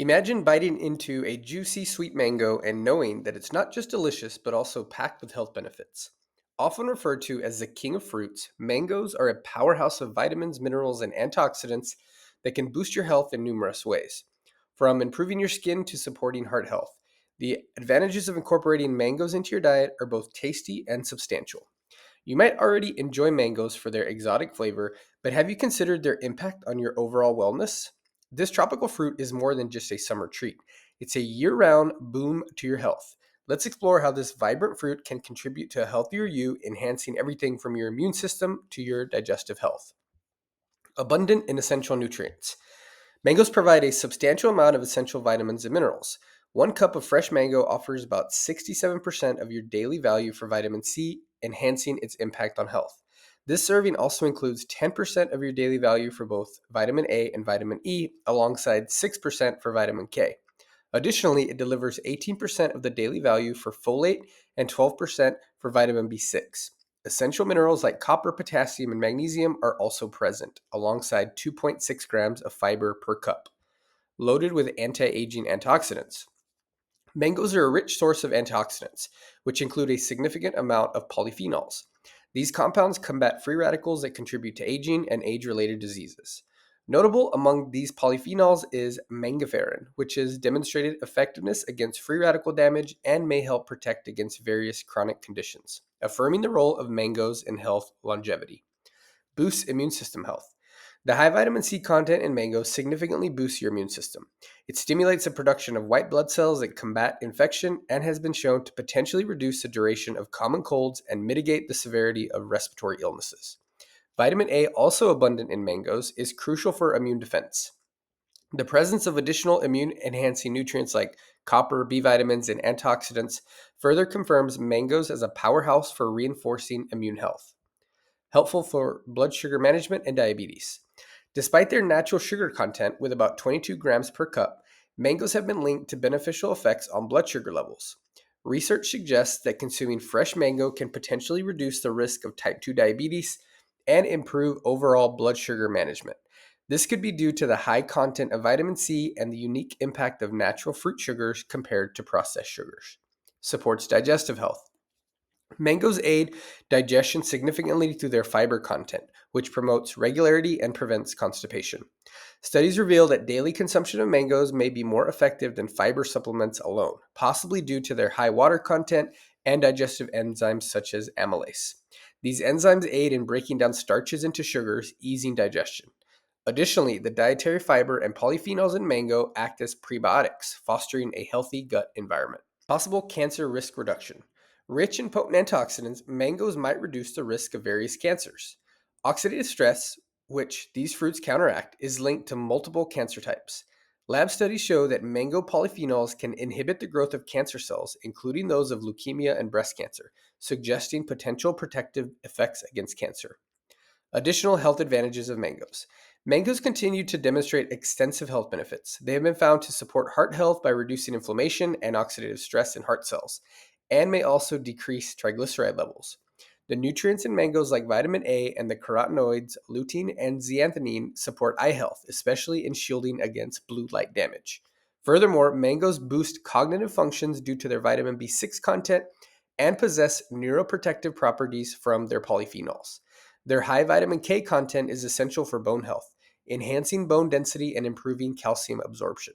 Imagine biting into a juicy sweet mango and knowing that it's not just delicious but also packed with health benefits. Often referred to as the king of fruits, mangoes are a powerhouse of vitamins, minerals, and antioxidants that can boost your health in numerous ways. From improving your skin to supporting heart health, the advantages of incorporating mangoes into your diet are both tasty and substantial. You might already enjoy mangoes for their exotic flavor, but have you considered their impact on your overall wellness? This tropical fruit is more than just a summer treat. It's a year round boom to your health. Let's explore how this vibrant fruit can contribute to a healthier you, enhancing everything from your immune system to your digestive health. Abundant in essential nutrients. Mangoes provide a substantial amount of essential vitamins and minerals. One cup of fresh mango offers about 67% of your daily value for vitamin C, enhancing its impact on health. This serving also includes 10% of your daily value for both vitamin A and vitamin E, alongside 6% for vitamin K. Additionally, it delivers 18% of the daily value for folate and 12% for vitamin B6. Essential minerals like copper, potassium, and magnesium are also present, alongside 2.6 grams of fiber per cup. Loaded with anti aging antioxidants. Mangoes are a rich source of antioxidants, which include a significant amount of polyphenols. These compounds combat free radicals that contribute to aging and age related diseases. Notable among these polyphenols is mangiferin, which has demonstrated effectiveness against free radical damage and may help protect against various chronic conditions, affirming the role of mangoes in health longevity. Boosts immune system health. The high vitamin C content in mangoes significantly boosts your immune system. It stimulates the production of white blood cells that combat infection and has been shown to potentially reduce the duration of common colds and mitigate the severity of respiratory illnesses. Vitamin A, also abundant in mangoes, is crucial for immune defense. The presence of additional immune enhancing nutrients like copper, B vitamins, and antioxidants further confirms mangoes as a powerhouse for reinforcing immune health. Helpful for blood sugar management and diabetes. Despite their natural sugar content, with about 22 grams per cup, mangoes have been linked to beneficial effects on blood sugar levels. Research suggests that consuming fresh mango can potentially reduce the risk of type 2 diabetes and improve overall blood sugar management. This could be due to the high content of vitamin C and the unique impact of natural fruit sugars compared to processed sugars. Supports digestive health. Mangoes aid digestion significantly through their fiber content, which promotes regularity and prevents constipation. Studies reveal that daily consumption of mangoes may be more effective than fiber supplements alone, possibly due to their high water content and digestive enzymes such as amylase. These enzymes aid in breaking down starches into sugars, easing digestion. Additionally, the dietary fiber and polyphenols in mango act as prebiotics, fostering a healthy gut environment. Possible cancer risk reduction. Rich in potent antioxidants, mangoes might reduce the risk of various cancers. Oxidative stress, which these fruits counteract, is linked to multiple cancer types. Lab studies show that mango polyphenols can inhibit the growth of cancer cells, including those of leukemia and breast cancer, suggesting potential protective effects against cancer. Additional health advantages of mangoes. Mangoes continue to demonstrate extensive health benefits. They have been found to support heart health by reducing inflammation and oxidative stress in heart cells, and may also decrease triglyceride levels. The nutrients in mangoes like vitamin A and the carotenoids lutein and zeaxanthin support eye health, especially in shielding against blue light damage. Furthermore, mangoes boost cognitive functions due to their vitamin B6 content and possess neuroprotective properties from their polyphenols. Their high vitamin K content is essential for bone health, enhancing bone density and improving calcium absorption.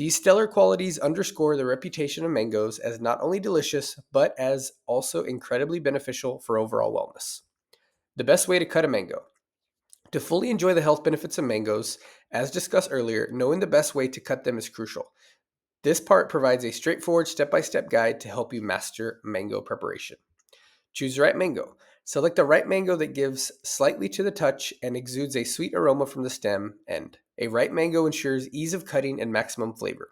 These stellar qualities underscore the reputation of mangoes as not only delicious, but as also incredibly beneficial for overall wellness. The best way to cut a mango. To fully enjoy the health benefits of mangoes, as discussed earlier, knowing the best way to cut them is crucial. This part provides a straightforward step by step guide to help you master mango preparation. Choose the right mango. Select the right mango that gives slightly to the touch and exudes a sweet aroma from the stem end. A ripe mango ensures ease of cutting and maximum flavor.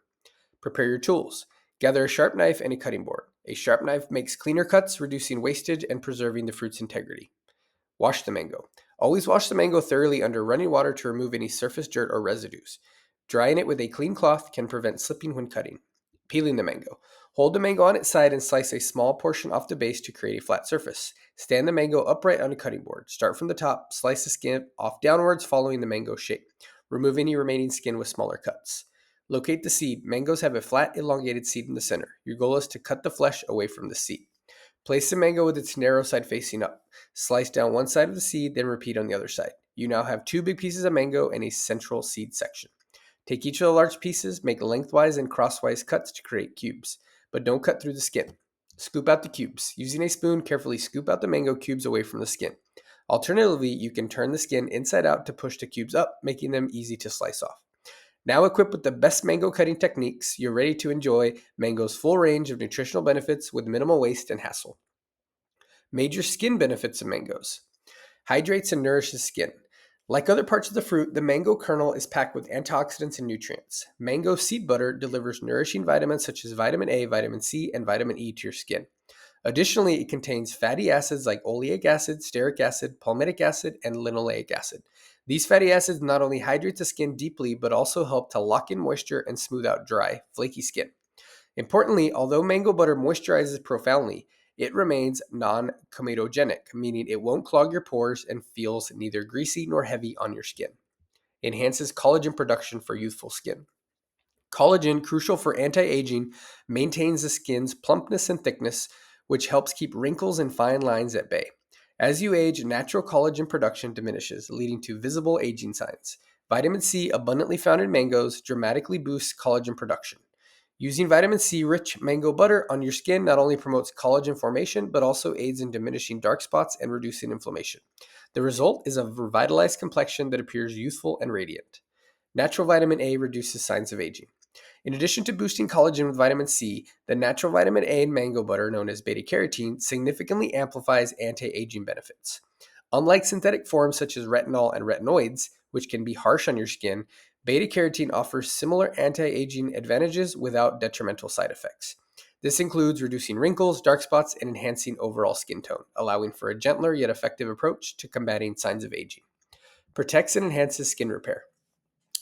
Prepare your tools. Gather a sharp knife and a cutting board. A sharp knife makes cleaner cuts, reducing wastage and preserving the fruit's integrity. Wash the mango. Always wash the mango thoroughly under running water to remove any surface dirt or residues. Drying it with a clean cloth can prevent slipping when cutting. Peeling the mango. Hold the mango on its side and slice a small portion off the base to create a flat surface. Stand the mango upright on a cutting board. Start from the top, slice the skin off downwards following the mango shape. Remove any remaining skin with smaller cuts. Locate the seed. Mangoes have a flat, elongated seed in the center. Your goal is to cut the flesh away from the seed. Place the mango with its narrow side facing up. Slice down one side of the seed, then repeat on the other side. You now have two big pieces of mango and a central seed section. Take each of the large pieces, make lengthwise and crosswise cuts to create cubes, but don't cut through the skin. Scoop out the cubes. Using a spoon, carefully scoop out the mango cubes away from the skin. Alternatively, you can turn the skin inside out to push the cubes up, making them easy to slice off. Now equipped with the best mango cutting techniques, you're ready to enjoy mango's full range of nutritional benefits with minimal waste and hassle. Major skin benefits of mangoes. Hydrates and nourishes skin. Like other parts of the fruit, the mango kernel is packed with antioxidants and nutrients. Mango seed butter delivers nourishing vitamins such as vitamin A, vitamin C, and vitamin E to your skin. Additionally, it contains fatty acids like oleic acid, stearic acid, palmitic acid, and linoleic acid. These fatty acids not only hydrate the skin deeply, but also help to lock in moisture and smooth out dry, flaky skin. Importantly, although mango butter moisturizes profoundly, it remains non-comedogenic, meaning it won't clog your pores and feels neither greasy nor heavy on your skin. Enhances collagen production for youthful skin. Collagen, crucial for anti-aging, maintains the skin's plumpness and thickness, which helps keep wrinkles and fine lines at bay. As you age, natural collagen production diminishes, leading to visible aging signs. Vitamin C, abundantly found in mangoes, dramatically boosts collagen production. Using vitamin C rich mango butter on your skin not only promotes collagen formation, but also aids in diminishing dark spots and reducing inflammation. The result is a revitalized complexion that appears youthful and radiant. Natural vitamin A reduces signs of aging. In addition to boosting collagen with vitamin C, the natural vitamin A in mango butter, known as beta carotene, significantly amplifies anti aging benefits. Unlike synthetic forms such as retinol and retinoids, which can be harsh on your skin, beta carotene offers similar anti aging advantages without detrimental side effects. This includes reducing wrinkles, dark spots, and enhancing overall skin tone, allowing for a gentler yet effective approach to combating signs of aging. Protects and enhances skin repair.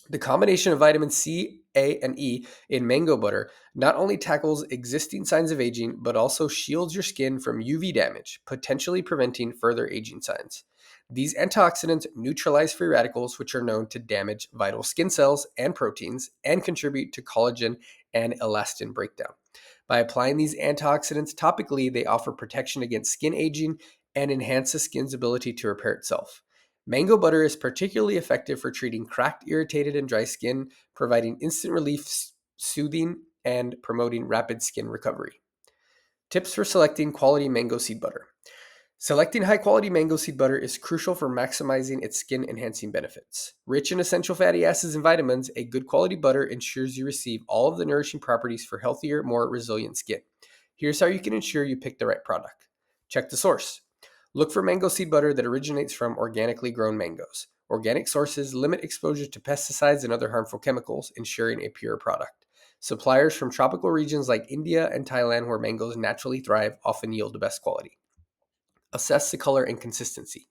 The combination of vitamin C, A, and E in mango butter not only tackles existing signs of aging, but also shields your skin from UV damage, potentially preventing further aging signs. These antioxidants neutralize free radicals, which are known to damage vital skin cells and proteins and contribute to collagen and elastin breakdown. By applying these antioxidants topically, they offer protection against skin aging and enhance the skin's ability to repair itself. Mango butter is particularly effective for treating cracked, irritated, and dry skin, providing instant relief, soothing, and promoting rapid skin recovery. Tips for selecting quality mango seed butter. Selecting high quality mango seed butter is crucial for maximizing its skin enhancing benefits. Rich in essential fatty acids and vitamins, a good quality butter ensures you receive all of the nourishing properties for healthier, more resilient skin. Here's how you can ensure you pick the right product. Check the source. Look for mango seed butter that originates from organically grown mangoes. Organic sources limit exposure to pesticides and other harmful chemicals, ensuring a pure product. Suppliers from tropical regions like India and Thailand, where mangoes naturally thrive, often yield the best quality. Assess the color and consistency.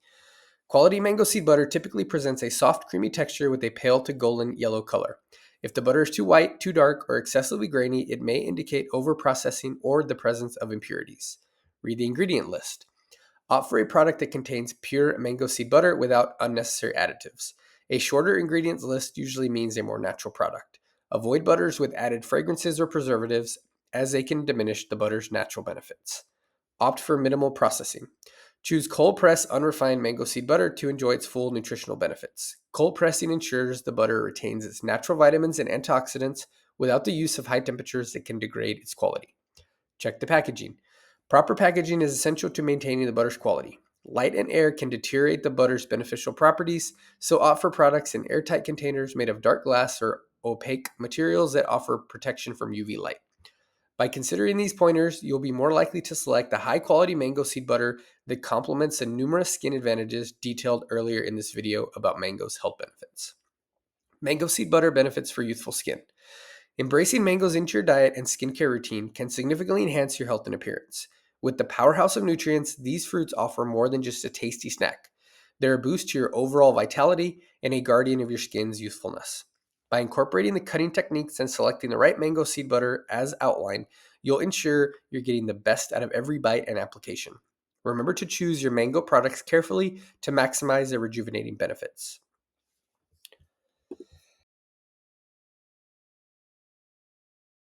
Quality mango seed butter typically presents a soft, creamy texture with a pale to golden yellow color. If the butter is too white, too dark, or excessively grainy, it may indicate overprocessing or the presence of impurities. Read the ingredient list. Opt for a product that contains pure mango seed butter without unnecessary additives. A shorter ingredients list usually means a more natural product. Avoid butters with added fragrances or preservatives, as they can diminish the butter's natural benefits. Opt for minimal processing. Choose cold press unrefined mango seed butter to enjoy its full nutritional benefits. Cold pressing ensures the butter retains its natural vitamins and antioxidants without the use of high temperatures that can degrade its quality. Check the packaging. Proper packaging is essential to maintaining the butter's quality. Light and air can deteriorate the butter's beneficial properties, so opt for products in airtight containers made of dark glass or opaque materials that offer protection from UV light. By considering these pointers, you'll be more likely to select the high quality mango seed butter that complements the numerous skin advantages detailed earlier in this video about mango's health benefits. Mango seed butter benefits for youthful skin. Embracing mangoes into your diet and skincare routine can significantly enhance your health and appearance. With the powerhouse of nutrients, these fruits offer more than just a tasty snack. They're a boost to your overall vitality and a guardian of your skin's youthfulness. By incorporating the cutting techniques and selecting the right mango seed butter as outlined, you'll ensure you're getting the best out of every bite and application. Remember to choose your mango products carefully to maximize their rejuvenating benefits.